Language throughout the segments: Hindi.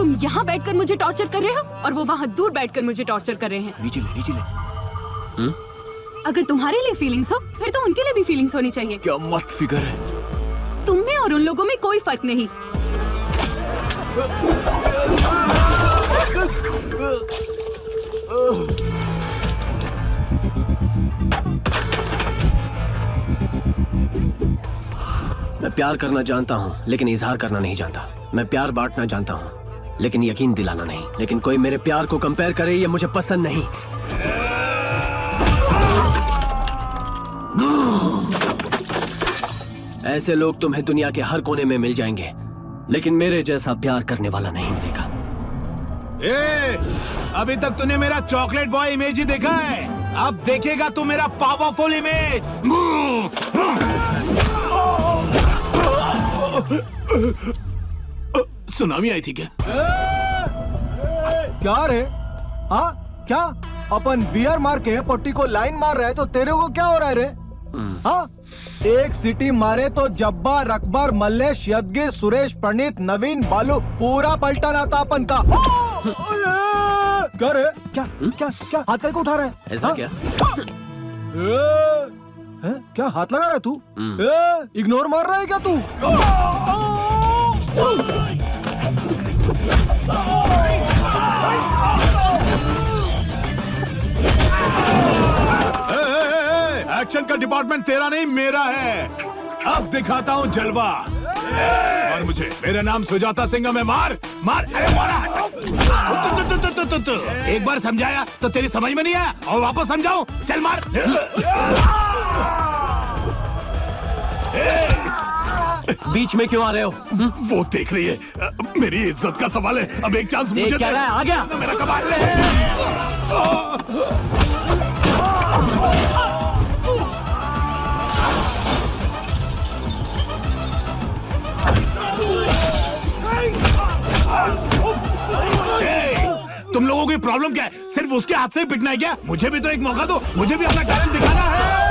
तुम यहाँ बैठकर मुझे टॉर्चर कर रहे हो और वो वहाँ दूर बैठकर मुझे टॉर्चर कर रहे हैं। नीचे ले। अगर तुम्हारे लिए फीलिंग्स हो फिर तो उनके लिए भी फीलिंग्स होनी चाहिए। क्या मस्त फिगर है। तुम में और उन लोगों में कोई फर्क नहीं। मैं प्यार करना जानता हूँ लेकिन इजहार करना नहीं जानता। मैं प्यार बांटना जानता हूँ लेकिन यकीन दिलाना नहीं। लेकिन कोई मेरे प्यार को कंपेयर करे ये मुझे पसंद नहीं। ऐसे लोग तुम्हें दुनिया के हर कोने में मिल जाएंगे लेकिन मेरे जैसा प्यार करने वाला नहीं मिलेगा। अभी तक तूने मेरा चॉकलेट बॉय इमेज ही देखा है, अब देखेगा तू मेरा पावरफुल इमेज। सुनामी आई थी क्या? क्या रे? हाँ क्या? अपन बियर मार के पट्टी को लाइन मार रहे तो तेरे को क्या हो रहा है रे? हाँ एक सिटी मारे तो जब्बार, अकबर, मल्लेश, यदगिर, सुरेश, प्रणीत, नवीन, बालू पूरा पलटन आता अपन का। क्या रे? क्या क्या क्या हाथ करके उठा रहा है? ऐसा क्या? क्या हाथ लगा रहा है तू? इग्नोर मार रहा है क्या तू? एक्शन का डिपार्टमेंट तेरा नहीं मेरा है। अब दिखाता हूँ जलवा। और मुझे, मेरा नाम सुजाता सिंह है। मार मार। अरे मारा। एक बार समझाया तो तेरी समझ में नहीं आया और वापस समझाऊं? चल मार। बीच में क्यों आ रहे हो? वो देख रही है, मेरी इज्जत का सवाल है। अब एक चांस मुझे क्या रहा है? आ गया मेरा कमाल। तुम लोगों की प्रॉब्लम क्या है? सिर्फ उसके हाथ से ही पिटना है क्या? मुझे भी तो एक मौका दो, मुझे भी अपना टैलेंट दिखाना है।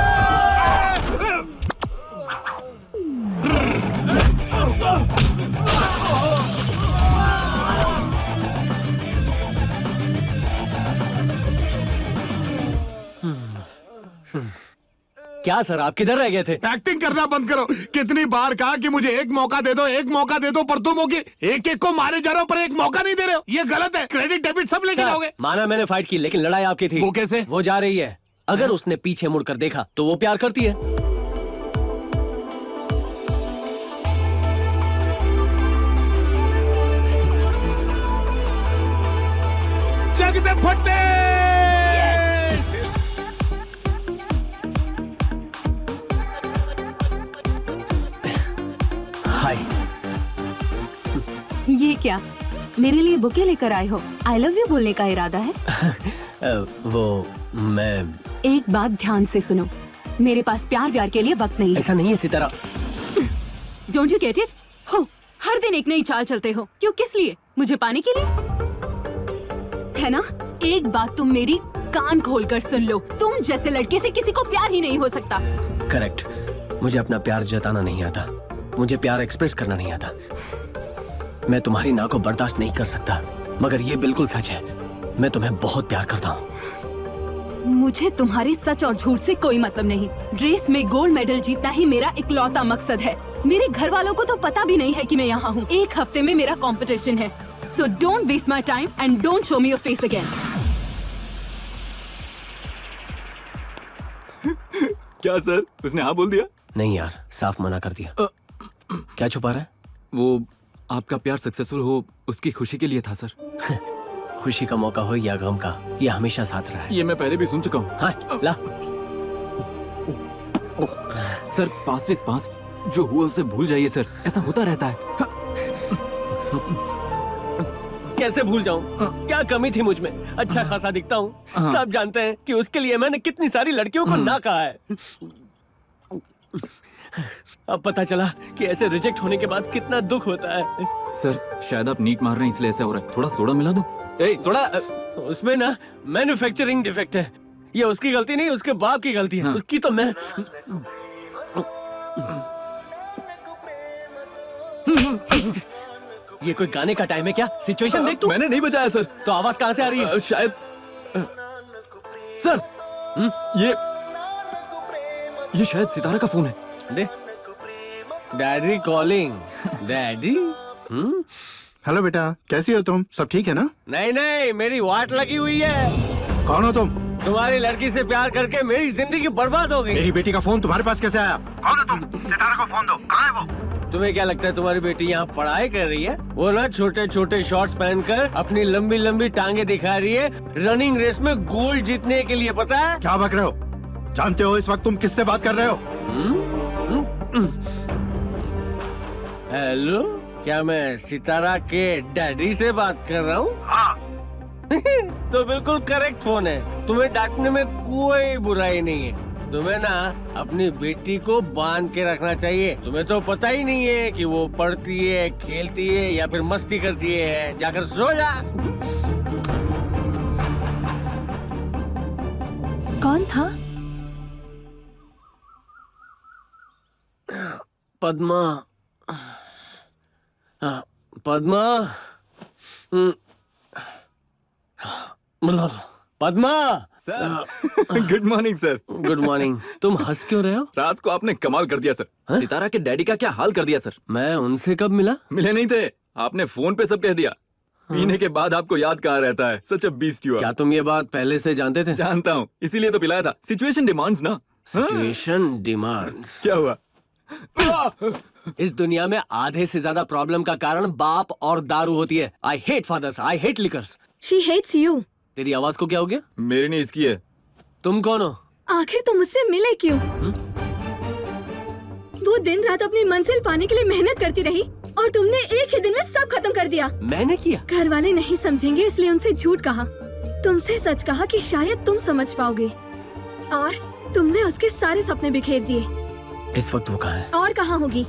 क्या सर, आप किधर रह गए थे? एक्टिंग करना बंद करो। कितनी बार कहा कि मुझे एक मौका दे दो, एक मौका दे दो, पर तुम हो कि एक एक को मारे जा रहे हो पर एक मौका नहीं दे रहे हो। ये गलत है। क्रेडिट डेबिट सब लेके जाओगे। माना मैंने फाइट की लेकिन लड़ाई आपकी थी। वो कैसे? वो जा रही है। अगर उसने पीछे मुड़कर देखा तो वो प्यार करती है। जग दे फट्टे। हाय। ये क्या मेरे लिए बुके लेकर आए हो? आई लव यू बोलने का इरादा है? वो मैं एक बात ध्यान से सुनो, मेरे पास प्यार व्यार के लिए वक्त नहीं है। ऐसा नहीं है Sitara. Don't you get it? हो हर दिन एक नई चाल चलते हो। क्यों? किस लिए? मुझे पाने के लिए है ना? एक बात तुम मेरी कान खोलकर सुन लो, तुम जैसे लड़के से किसी को प्यार ही नहीं हो सकता। करेक्ट। मुझे अपना प्यार जताना नहीं आता, मुझे प्यार एक्सप्रेस करना नहीं आता। मैं तुम्हारी ना को बर्दाश्त नहीं कर सकता, मगर ये बिल्कुल सच है, मैं तुम्हें बहुत प्यार करता हूँ। मुझे तुम्हारी सच और झूठ से कोई मतलब नहीं। रेस में गोल्ड मेडल जीतना ही मेरा इकलौता मकसद है। मेरे घर वालों को तो पता भी नहीं है कि मैं यहाँ हूँ। एक हफ्ते में मेरा कंपटीशन है, so don't waste my time and don't show me your face again. क्या सर, उसने हाँ बोल दिया? नहीं यार, साफ मना कर दिया। क्या छुपा रहा है? वो आपका प्यार सक्सेसफुल हो उसकी खुशी के लिए था सर। खुशी का मौका हो या गम का, ये हमेशा साथ रहा है। ये मैं पहले भी सुन चुका हूँ। हाँ, ला। सर पास्ट इज पास्ट, जो हुआ उसे भूल जाइए सर, ऐसा होता रहता है। कैसे भूल जाऊं? क्या कमी थी मुझ में? अच्छा खासा दिखता हूँ। सब जानते हैं कि उसके लिए मैंने कितनी सारी लड़कियों को ना कहा है। अब पता चला कि ऐसे रिजेक्ट होने के बाद कितना दुख होता है। सर शायद आप नीट मार रहे हैं इसलिए ऐसा हो रहा है। थोड़ा सोडा मिला दो। ए, सोडा। उसमें ना मैन्युफैक्चरिंग डिफेक्ट है। ये उसकी गलती नहीं, उसके बाप की गलती है। उसकी तो मैं ये कोई गाने का टाइम है क्या? सिचुएशन देख तू। मैंने नहीं बजाया सर। तो आवाज कहाँ से आ रही है? शायद सर ये शायद सितारा का फोन है। दे। Daddy calling. डैडी? हेलो बेटा, कैसी हो तुम? सब ठीक है ना? नहीं नहीं, मेरी वाट लगी हुई है। कौन हो तुम? तुम्हारी लड़की से प्यार करके मेरी जिंदगी बर्बाद हो गई। मेरी बेटी का फोन तुम्हारे पास कैसे आया? कौन हो तुम? सितारा को फोन दो। कहाँ है वो? तुम्हें क्या लगता है तुम्हारी बेटी यहाँ पढ़ाई कर रही है? वो ना छोटे छोटे शॉर्ट्स पहनकर अपनी लंबी लंबी टांगे दिखा रही है रनिंग रेस में गोल्ड जीतने के लिए, पता है? क्या बक रहे हो? जानते हो इस वक्त तुम किससे बात कर रहे हो? हेलो, क्या मैं सितारा के डैडी से बात कर रहा हूँ? हाँ। तो बिल्कुल करेक्ट फोन है। तुम्हें डांटने में कोई बुराई नहीं है। तुम्हें ना अपनी बेटी को बांध के रखना चाहिए। तुम्हें तो पता ही नहीं है कि वो पढ़ती है, खेलती है या फिर मस्ती करती है। जाकर सो जा। कौन था? Padma. Padma. Padma. Sir good morning sir. Good morning. तुम हंस क्यों रहे हो? रात को आपने कमाल कर दिया सर। हाँ? सितारा के डैडी का क्या हाल कर दिया सर। मैं उनसे कब मिला? मिले नहीं थे, आपने फोन पे सब कह दिया। पीने के बाद आपको याद कहाँ रहता है। सच अ बीस्ट यू आर। क्या तुम ये बात पहले से जानते थे? जानता हूँ, इसीलिए तो पिलाया था। सिचुएशन डिमांड्स ना। Situation demands. क्या हुआ? इस दुनिया में आधे से ज्यादा प्रॉब्लम का कारण बाप और दारू होती है। I hate fathers, I hate liquors. She hates you. तेरी आवाज को क्या हो गया? मेरी नहीं इसकी है। तुम कौन हो? आखिर तुम मुझसे मिले क्यों? वो दिन रात अपनी मंजिल पाने के लिए मेहनत करती रही और तुमने एक ही दिन में सब खत्म कर दिया। मैंने किया? घर वाले नहीं समझेंगे इसलिए उनसे झूठ कहा। तुमसे सच कहा कि शायद तुम समझ पाओगे और तुमने उसके सारे सपने बिखेर दिए। इस वक्त वो कहाँ है? और कहाँ होगी?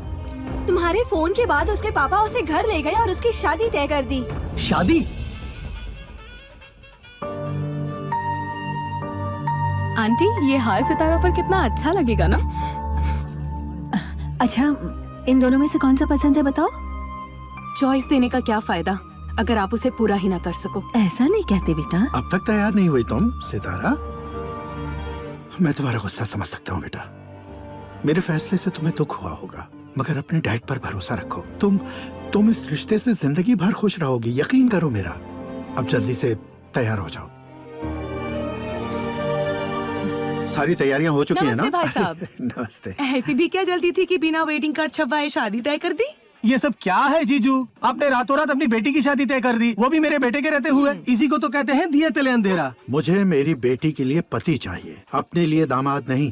तुम्हारे फोन के बाद उसके पापा उसे घर ले गए और उसकी शादी तय कर दी। शादी? आंटी, ये हार सितारा पर कितना अच्छा लगेगा ना? अच्छा, इन दोनों में से कौन सा पसंद है बताओ? चॉइस देने का क्या फायदा अगर आप उसे पूरा ही ना कर सको? ऐसा नहीं कहते बेटा। अब तक तैयार नहीं हुई तुम, सितारा? मैं तुम्हारा गुस्सा समझ सकता हूँ बेटा। मेरे फैसले से तुम्हें दुख हुआ होगा, मगर अपने डैड पर भरोसा रखो। तुम इस रिश्ते से जिंदगी भर खुश रहोगी, यकीन करो मेरा। अब जल्दी से तैयार हो जाओ। सारी तैयारियां हो चुकी हैं ना? नमस्ते भाई साहब। नमस्ते। ऐसी भी क्या जल्दी थी कि बिना वेडिंग कार्ड छपवाए शादी तय कर दी? ये सब क्या है जीजू? आपने रातों रात अपनी बेटी की शादी तय कर दी, वो भी मेरे बेटे के रहते हुए। इसी को तो कहते हैं दिए तले अंधेरा। मुझे मेरी बेटी के लिए पति चाहिए, अपने लिए दामाद नहीं।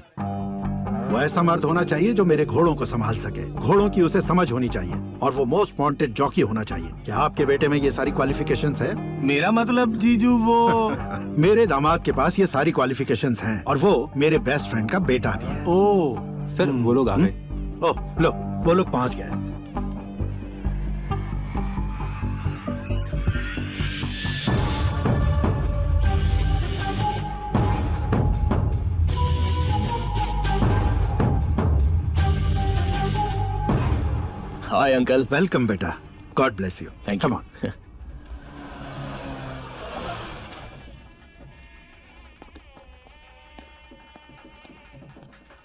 वो ऐसा मर्द होना चाहिए जो मेरे घोड़ों को संभाल सके, घोड़ों की उसे समझ होनी चाहिए, और वो मोस्ट वांटेड जॉकी होना चाहिए। क्या आपके बेटे में ये सारी क्वालिफिकेशंस है? मेरा मतलब जीजू वो मेरे दामाद के पास ये सारी क्वालिफिकेशंस हैं, और वो मेरे बेस्ट फ्रेंड का बेटा भी है। ओ सर वो लोग आ गए। ओह लो, वो लोग पहुंच गए। Hi uncle. वेलकम बेटा, God bless you. Thank you. Come on.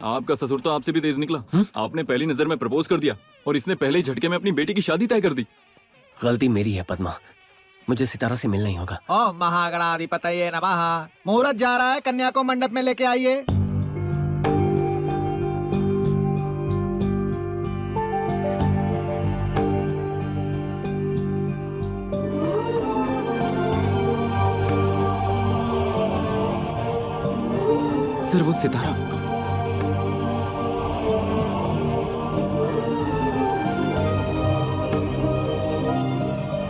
आपका ससुर तो आपसे भी तेज निकला। आपने पहली नजर में प्रपोज कर दिया और इसने पहले ही झटके में अपनी बेटी की शादी तय कर दी। गलती मेरी है पद्मा, मुझे सितारा से मिलना ही होगा। ओम महागणाधिपतये नमः। मुहूर्त जा रहा है, कन्या को मंडप में लेके आइए। सर वो सितारा।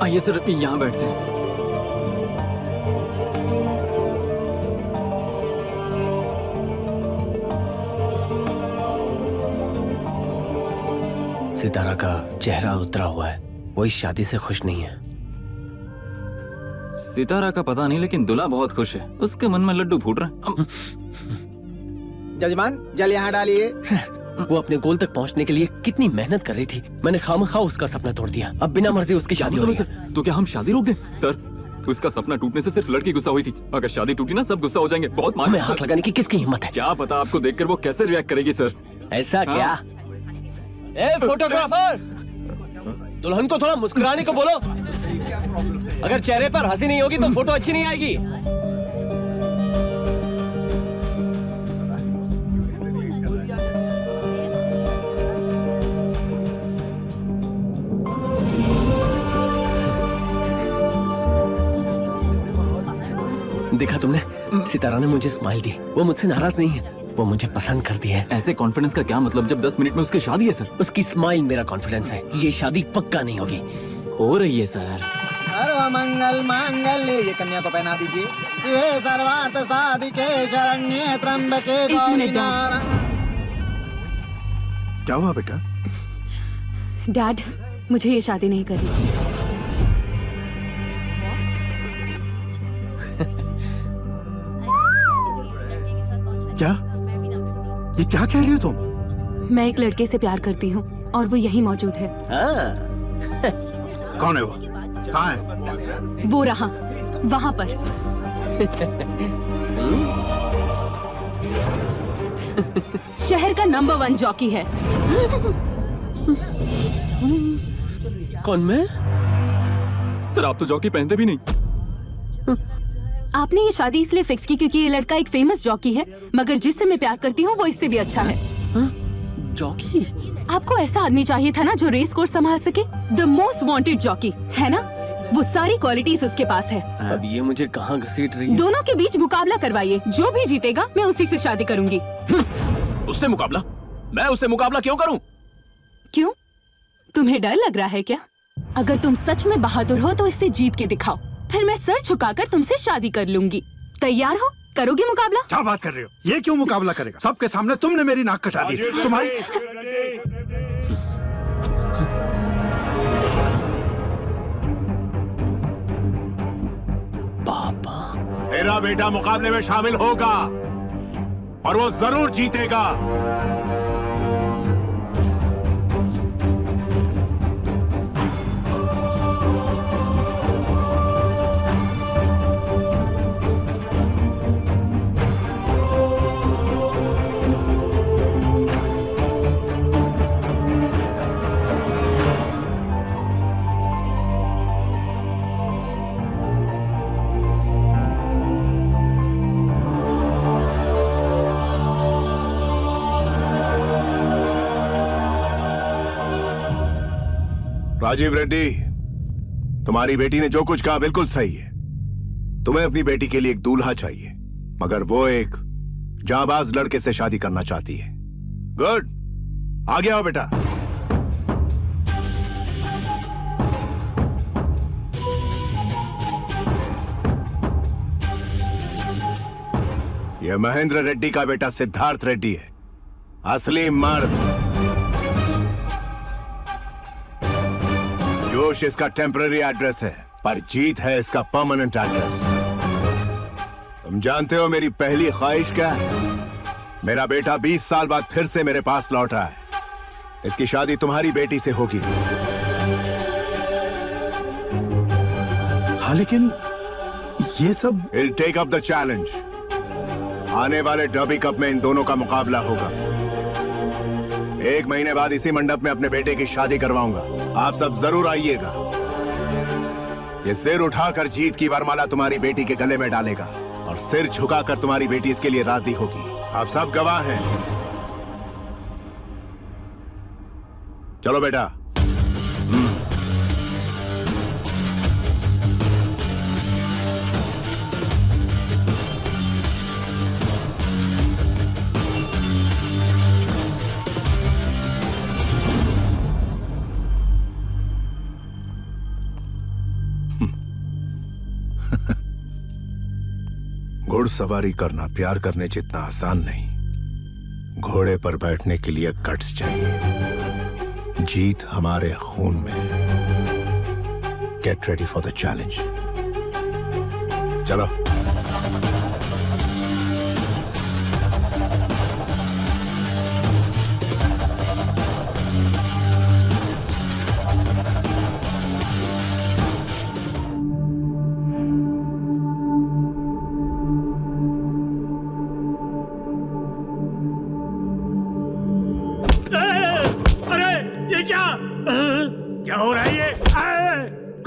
आइए सर, यहाँ बैठते हैं। सितारा का चेहरा उतरा हुआ है, वो इस शादी से खुश नहीं है। सितारा का पता नहीं, लेकिन दूल्हा बहुत खुश है। उसके मन में लड्डू फूट रहे हैं। जजमान, जल यहाँ डालिए। वो अपने गोल तक पहुंचने के लिए कितनी मेहनत कर रही थी। मैंने खामखा उसका सपना तोड़ दिया। अब बिना मर्जी उसकी शादी हो रही है। सर तो क्या हम शादी रोक दें? सर उसका सपना टूटने से सिर्फ लड़की गुस्सा हुई थी, अगर शादी टूटी ना सब गुस्सा हो जाएंगे। बहुत मान हमें हाथ लगाने की किसकी हिम्मत है? क्या पता आपको देखकर वो कैसे रिएक्ट करेगी सर। ऐसा क्या? ए फोटोग्राफर, दुल्हन को थोड़ा मुस्कुराने को बोलो। अगर चेहरे पर हंसी नहीं होगी तो फोटो अच्छी नहीं आएगी। देखा तुमने, सितारा ने मुझे स्माइल दी। वो मुझसे नाराज नहीं है, वो मुझे पसंद करती है। ऐसे कॉन्फिडेंस का क्या मतलब जब 10 मिनट में उसकी शादी है सर। उसकी स्माइल मेरा कॉन्फिडेंस है। ये शादी पक्का नहीं होगी। हो रही है सर। सर्व मंगल मांगल्य, ये कन्या को पहना दीजिए। ये सर्वार्थ साधिके शरण्ये त्र्यंबके एक गौरी मिनट, डैड। नारायणी। क्या हुआ बेटा? डैड, मुझे ये शादी नहीं करनी। क्या? ये क्या कह रही हो तुम? मैं एक लड़के से प्यार करती हूँ और वो यही मौजूद है। हाँ। कौन है वो? कहाँ है? वो रहा वहाँ पर। शहर का नंबर 1 जॉकी है। कौन मैं? सर आप तो जॉकी पहनते भी नहीं। आपने ये शादी इसलिए फिक्स की क्योंकि ये लड़का एक फेमस जॉकी है, मगर जिससे मैं प्यार करती हूँ वो इससे भी अच्छा है। जॉकी? आपको ऐसा आदमी चाहिए था ना जो रेस कोर्स संभाल सके। द मोस्ट वांटेड जॉकी, है ना? वो सारी क्वालिटीज उसके पास है। अब ये मुझे कहाँ घसीट रही है? दोनों के बीच मुकाबला करवाइए, जो भी जीतेगा मैं उसी से शादी करूंगी। उससे मुकाबला? मैं उससे मुकाबला क्यों करूं? क्यों? तुम्हें डर लग रहा है क्या? अगर तुम सच में बहादुर हो तो इससे जीत के दिखाओ, फिर मैं सर झुकाकर तुमसे शादी कर लूंगी। तैयार हो? करोगे मुकाबला? क्या बात कर रहे हो? ये क्यों मुकाबला करेगा? सबके सामने तुमने मेरी नाक कटा दी। तुम्हारी पापा। मेरा बेटा मुकाबले में शामिल होगा और वो जरूर जीतेगा। राजीव रेड्डी, तुम्हारी बेटी ने जो कुछ कहा बिल्कुल सही है। तुम्हें अपनी बेटी के लिए एक दूल्हा चाहिए, मगर वो एक जांबाज लड़के से शादी करना चाहती है। गुड, आगे आओ बेटा। यह महेंद्र रेड्डी का बेटा सिद्धार्थ रेड्डी है, असली मर्द। जोश इसका टेम्पररी एड्रेस है, पर जीत है इसका परमानेंट एड्रेस। तुम जानते हो मेरी पहली ख्वाहिश क्या है? मेरा बेटा 20 साल बाद फिर से मेरे पास लौटा है। इसकी शादी तुम्हारी बेटी से होगी। हाँ, लेकिन ये सब He'll take up the challenge। आने वाले डर्बी कप में इन दोनों का मुकाबला होगा। 1 महीने बाद इसी मंडप में अपने बेटे की शादी करवाऊंगा। आप सब जरूर आइएगा। ये सिर उठाकर जीत की वरमाला तुम्हारी बेटी के गले में डालेगा और सिर झुकाकर तुम्हारी बेटी इसके लिए राजी होगी। आप सब गवाह हैं। चलो बेटा। घुड़सवारी करना प्यार करने जितना आसान नहीं। घोड़े पर बैठने के लिए गट्स चाहिए। जीत हमारे खून में। Get ready for the challenge. चलो।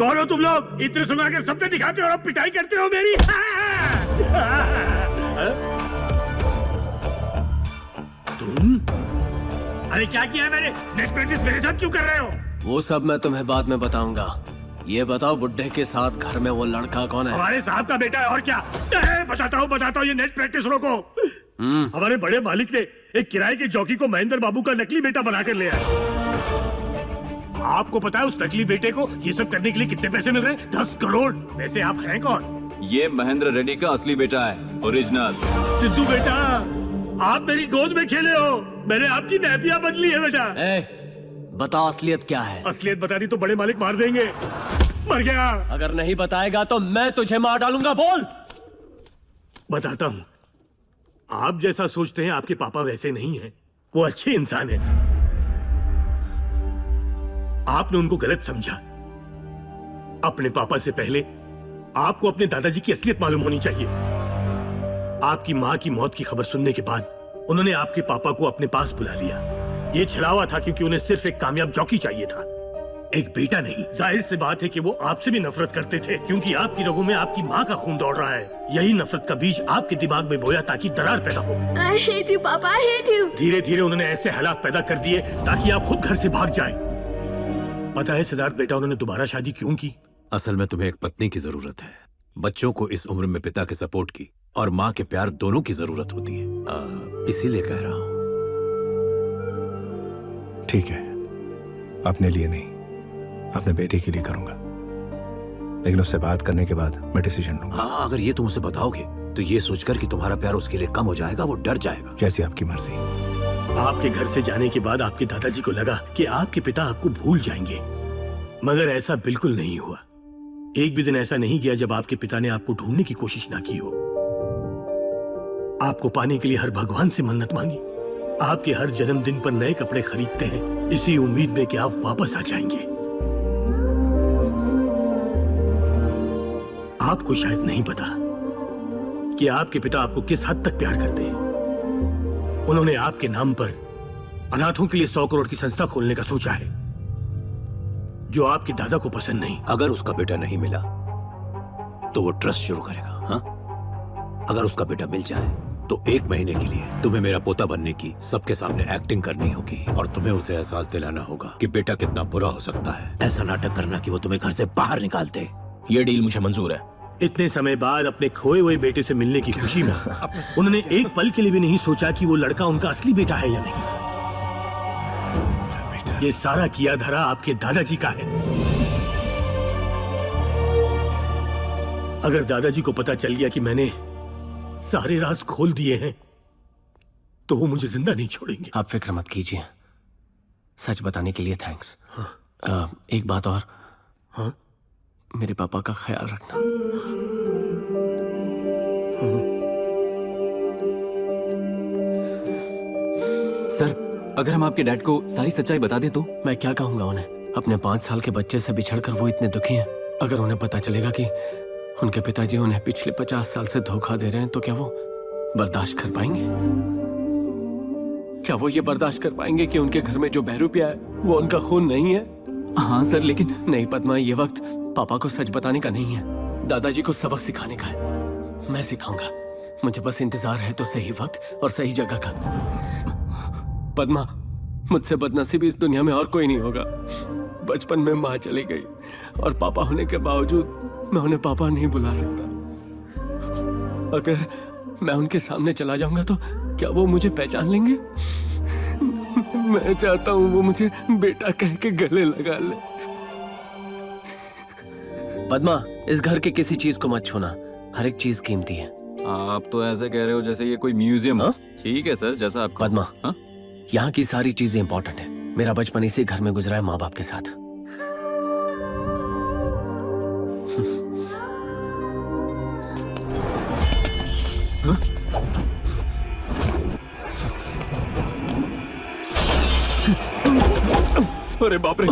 कौन हो तुम लोग? इत्र सुनाकर सपने दिखाते हो और अब पिटाई करते हो मेरी। तुम? अरे क्या किया है मैंने? नेट प्रैक्टिस मेरे साथ क्यों कर रहे हो? वो सब मैं तुम्हें बाद में बताऊंगा। ये बताओ बुड्ढे के साथ घर में वो लड़का कौन है? हमारे साहब का बेटा है और क्या। बताता हूँ ये नेट प्रैक्टिस रोको। हमारे बड़े मालिक ने एक किराए के जॉकी को महेंद्र बाबू का नकली बेटा बनाकर ले आया। आपको पता है उस नकली बेटे को ये सब करने के लिए कितने पैसे मिल रहे हैं? 10 करोड़। वैसे आप हैं कौन? ये महेंद्र रेड्डी का असली बेटा है, ओरिजिनल। सिद्धू बेटा, आप मेरी गोद में खेले हो। मैंने आपकी नैपिया बदली है बेटा। बता असलियत क्या है? असलियत बता दी तो बड़े मालिक मार देंगे। मर गया। अगर नहीं बताएगा तो मैं तुझे मार डालूंगा। बोल। बताता हूँ। आप जैसा सोचते हैं आपके पापा वैसे नहीं हैं। वो अच्छे इंसान हैं। आपने उनको गलत समझा। अपने पापा से पहले आपको अपने दादाजी की असलियत मालूम होनी चाहिए। आपकी माँ की मौत की खबर सुनने के बाद उन्होंने आपके पापा को अपने पास बुला लिया। ये छलावा था क्योंकि उन्हें सिर्फ एक कामयाब जॉकी चाहिए था, एक बेटा नहीं। जाहिर सी बात है कि वो आपसे भी नफरत करते थे क्योंकि आपकी रगों में आपकी माँ का खून दौड़ रहा है। यही नफरत का बीज आपके दिमाग में बोया ताकि दरार पैदा हो। I hate you, पापा, I hate you. धीरे धीरे उन्होंने ऐसे हालात पैदा कर दिए ताकि आप खुद घर से भाग जाए। पता है सिद्धार्थ बेटा, उन्होंने दोबारा शादी क्यों की? असल में तुम्हें एक पत्नी की जरूरत है। बच्चों को इस उम्र में पिता के सपोर्ट की और माँ के प्यार दोनों की जरूरत होती है। इसीलिए कह रहा हूँ। ठीक है, अपने लिए नहीं, अपने बेटे के लिए करूंगा, लेकिन उससे बात करने के बाद मैं डिसीजन लूंगा। हाँ, अगर ये तुम उसे बताओगे तो ये सोचकर कि तुम्हारा प्यार उसके लिए कम हो जाएगा, वो डर जाएगा। जैसी आपकी मर्जी। आपके घर से जाने के बाद आपके दादाजी को लगा कि आपके पिता आपको भूल जाएंगे, मगर ऐसा बिल्कुल नहीं हुआ। एक भी दिन ऐसा नहीं गया जब आपके पिता ने आपको ढूंढने की कोशिश ना की हो। आपको पाने के लिए हर भगवान से मन्नत मांगी। आपके हर जन्मदिन पर नए कपड़े खरीदते हैं इसी उम्मीद में कि आप वापस आ जाएंगे। आपको शायद नहीं पता कि आपके पिता आपको किस हद तक प्यार करते हैं। उन्होंने आपके नाम पर अनाथों के लिए 100 करोड़ की संस्था खोलने का सोचा है, जो आपके दादा को पसंद नहीं। अगर उसका बेटा नहीं मिला तो वो ट्रस्ट शुरू करेगा। हाँ, अगर उसका बेटा मिल जाए तो 1 महीने के लिए तुम्हें मेरा पोता बनने की सबके सामने एक्टिंग करनी होगी और तुम्हें उसे एहसास दिलाना होगा कि बेटा कितना बुरा हो सकता है। ऐसा नाटक करना कि वो तुम्हें घर से बाहर निकाल दे। ये डील मुझे मंजूर है। इतने समय बाद अपने खोए हुए बेटे से मिलने की खुशी में उन्होंने एक पल के लिए भी नहीं सोचा कि वो लड़का उनका असली बेटा है या नहीं। ये सारा किया धरा आपके दादाजी का है। अगर दादाजी को पता चल गया कि मैंने सारे राज खोल दिए हैं तो वो मुझे जिंदा नहीं छोड़ेंगे। आप फिक्र मत कीजिए। सच बताने के लिए थैंक्स। एक बात और। हाँ? मेरे पापा का ख्याल रखना। सर, अगर हम आपके डैड को सारी सच्चाई बता दें तो? मैं क्या कहूंगा उन्हें? अपने 5 साल के बच्चे से बिछड़कर वो इतने दुखी हैं। अगर उन्हें पता चलेगा कि उनके पिताजी उन्हें पिछले 50 साल से धोखा दे रहे हैं तो क्या वो बर्दाश्त कर पाएंगे? क्या वो ये बर्दाश्त कर पाएंगे कि उनके घर में जो बहरूपिया है वो उनका खून नहीं है? हाँ सर, लेकिन नहीं पद्मा, ये वक्त पापा को सच बताने का नहीं है, दादाजी को सबक सिखाने का है। मैं सिखाऊंगा। मुझे बस इंतजार है तो सही वक्त और सही जगह का। पद्मा, मुझसे बदनसीबी इस दुनिया में और कोई नहीं होगा। बचपन में माँ चली गई और पापा होने के बावजूद मैं उन्हें पापा नहीं बुला सकता। अगर मैं उनके सामने चला जाऊंगा तो क्या वो मुझे पहचान लेंगे? मैं चाहता हूँ वो मुझे बेटा कह के गले लगा ले। पद्मा, इस घर के किसी चीज को मत छूना। हर एक चीज कीमती है। आप तो ऐसे कह रहे हो जैसे ये कोई म्यूजियम हो। ठीक है सर, जैसा आपको। पद्मा, यहाँ की सारी चीजें इंपॉर्टेंट है। मेरा बचपन इसी घर में गुजरा है माँ बाप के साथ। अरे बाप रे।